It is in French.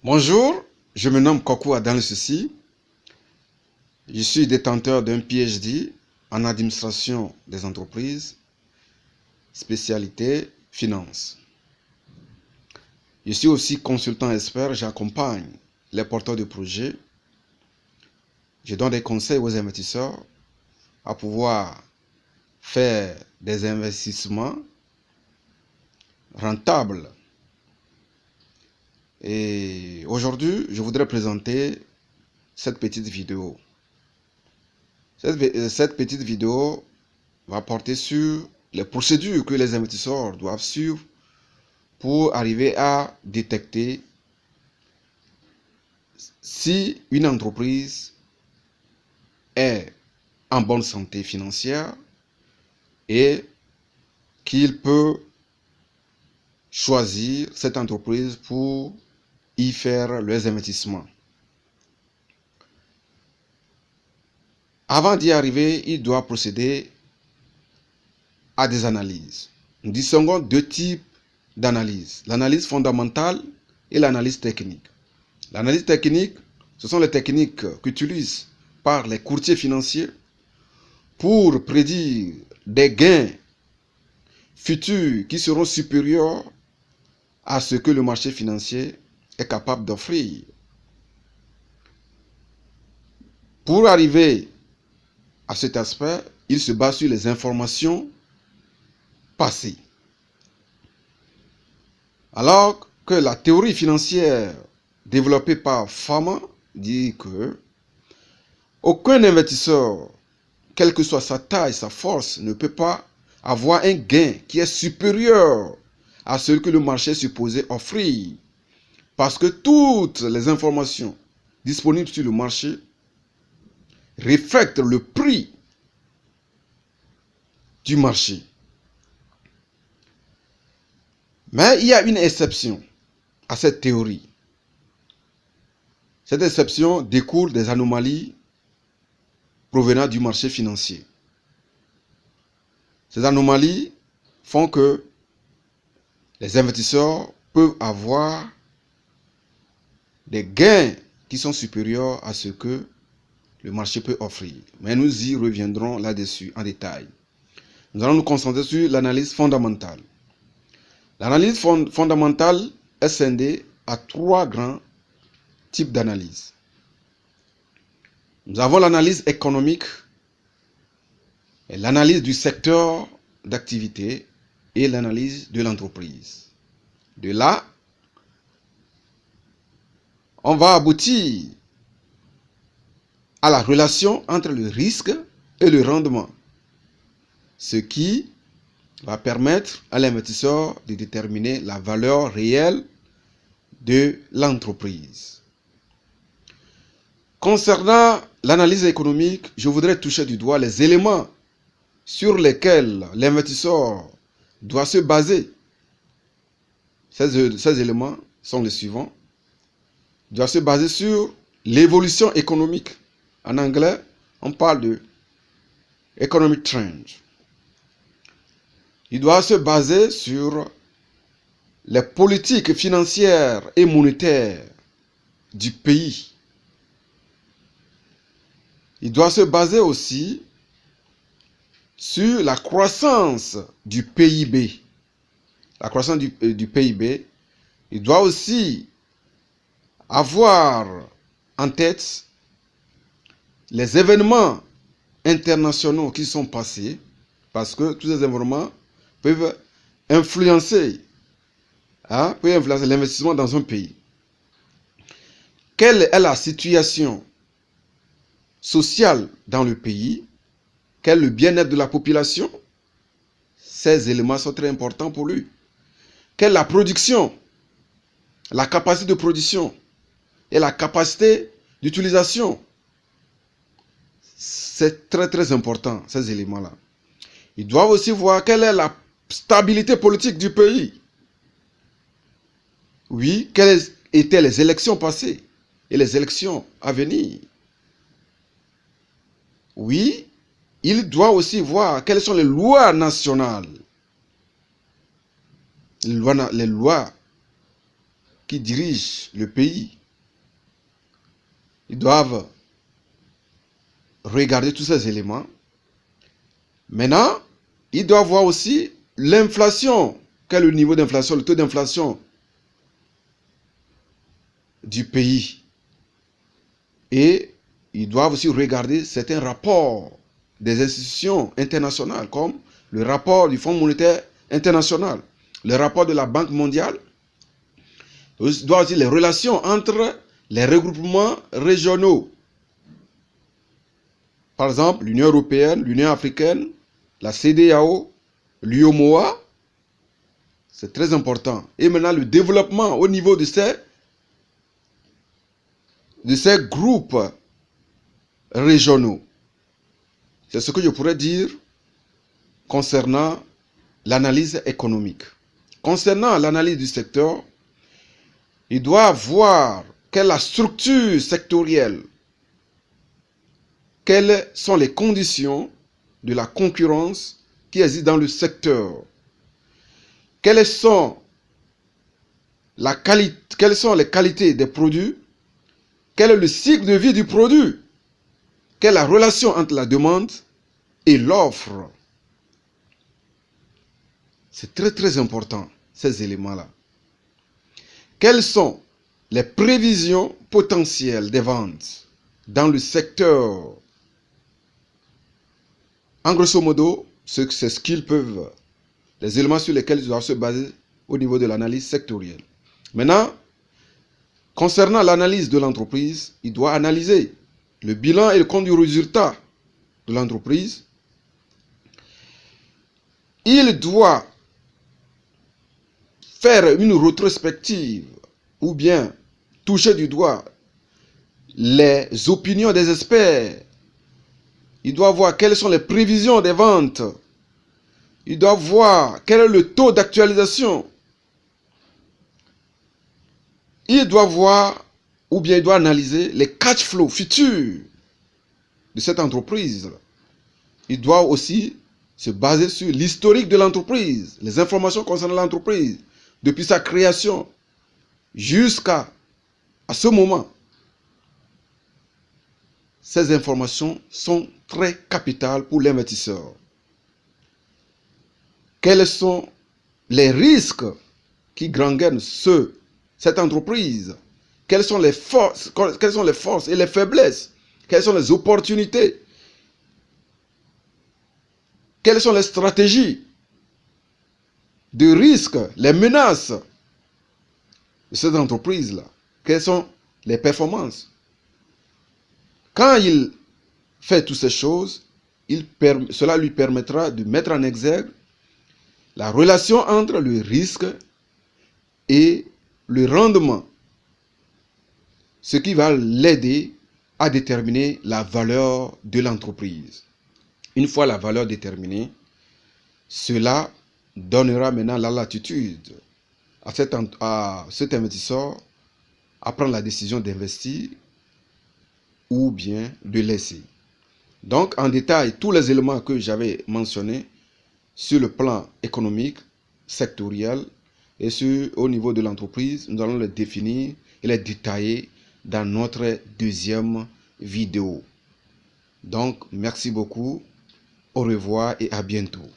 Bonjour, je me nomme Kokou Adan Ceci. Je suis détenteur d'un PhD en administration des entreprises, spécialité finance. Je suis aussi consultant expert, j'accompagne les porteurs de projets. Je donne des conseils aux investisseurs à pouvoir faire des investissements rentables. Et aujourd'hui, je voudrais présenter cette petite vidéo. Cette petite vidéo va porter sur les procédures que les investisseurs doivent suivre pour arriver à détecter si une entreprise est en bonne santé financière et qu'il peut choisir cette entreprise pour y faire les investissements. Avant d'y arriver, il doit procéder à des analyses. Nous distinguons deux types d'analyse. L'analyse fondamentale et l'analyse technique. L'analyse technique, ce sont les techniques qu'utilisent par les courtiers financiers pour prédire des gains futurs qui seront supérieurs à ce que le marché financier est capable d'offrir. Pour arriver à cet aspect, il se base sur les informations passées. Alors que la théorie financière développée par Fama dit que aucun investisseur, quelle que soit sa taille, sa force, ne peut pas avoir un gain qui est supérieur à ce que le marché est supposé offrir. Parce que toutes les informations disponibles sur le marché reflètent le prix du marché. Mais il y a une exception à cette théorie. Cette exception découle des anomalies provenant du marché financier. Ces anomalies font que les investisseurs peuvent avoir des gains qui sont supérieurs à ce que le marché peut offrir. Mais nous y reviendrons là-dessus en détail. Nous allons nous concentrer sur l'analyse fondamentale. L'analyse fondamentale est scindée à trois grands types d'analyse. Nous avons l'analyse économique, l'analyse du secteur d'activité et l'analyse de l'entreprise. De là, on va aboutir à la relation entre le risque et le rendement, ce qui va permettre à l'investisseur de déterminer la valeur réelle de l'entreprise. Concernant l'analyse économique, je voudrais toucher du doigt les éléments sur lesquels l'investisseur doit se baser. Ces éléments sont les suivants. Il doit se baser sur l'évolution économique. En anglais, on parle de economic trend. Il doit se baser sur les politiques financières et monétaires du pays. Il doit se baser aussi sur la croissance du PIB. La croissance du PIB. Il doit aussi avoir en tête les événements internationaux qui sont passés, parce que tous ces événements peuvent influencer l'investissement dans un pays. Quelle est la situation sociale dans le pays? Quel est le bien-être de la population? Ces éléments sont très importants pour lui. Quelle est la production? La capacité de production et la capacité d'utilisation. C'est très très important, ces éléments-là. Ils doivent aussi voir quelle est la stabilité politique du pays. Oui, quelles étaient les élections passées et les élections à venir. Oui, il doit aussi voir quelles sont les lois nationales. Les lois qui dirigent le pays, ils doivent regarder tous ces éléments. Maintenant, ils doivent voir aussi l'inflation. Quel est le niveau d'inflation, le taux d'inflation du pays. Et ils doivent aussi regarder certains rapports des institutions internationales, comme le rapport du Fonds monétaire international, le rapport de la Banque mondiale. Ils doivent aussi les relations entre les regroupements régionaux. Par exemple, l'Union européenne, l'Union africaine, la CEDEAO, l'UEMOA. C'est très important. Et maintenant, le développement au niveau de ces groupes régionaux. C'est ce que je pourrais dire concernant l'analyse économique. Concernant l'analyse du secteur, il doit voir quelle est la structure sectorielle, quelles sont les conditions de la concurrence qui existent dans le secteur, quelles sont les qualités des produits, quel est le cycle de vie du produit, quelle est la relation entre la demande et l'offre. C'est très très important, ces éléments-là. Quelles sont les prévisions potentielles des ventes dans le secteur? En grosso modo, c'est ce qu'ils peuvent, les éléments sur lesquels ils doivent se baser au niveau de l'analyse sectorielle. Maintenant, concernant l'analyse de l'entreprise, il doit analyser le bilan et le compte du résultat de l'entreprise. Il doit faire une rétrospective ou bien toucher du doigt les opinions des experts. Il doit voir quelles sont les prévisions des ventes. Il doit voir quel est le taux d'actualisation. Il doit voir ou bien il doit analyser les cash flows futurs de cette entreprise. Il doit aussi se baser sur l'historique de l'entreprise, les informations concernant l'entreprise, depuis sa création jusqu'à ce moment. Ces informations sont très capitales pour l'investisseur. Quels sont les risques qui gangrènent cette entreprise? Quelles sont les forces et les faiblesses? Quelles sont les opportunités? Quelles sont les stratégies de risque, les menaces de cette entreprise-là? Quelles sont les performances? Quand il fait toutes ces choses, cela lui permettra de mettre en exergue la relation entre le risque et le rendement, ce qui va l'aider à déterminer la valeur de l'entreprise. Une fois la valeur déterminée, cela donnera maintenant la latitude à cet investisseur à prendre la décision d'investir ou bien de laisser. Donc, en détail, tous les éléments que j'avais mentionnés sur le plan économique, sectoriel et au niveau de l'entreprise, nous allons les définir et les détailler dans notre deuxième vidéo. Donc, merci beaucoup, au revoir et à bientôt.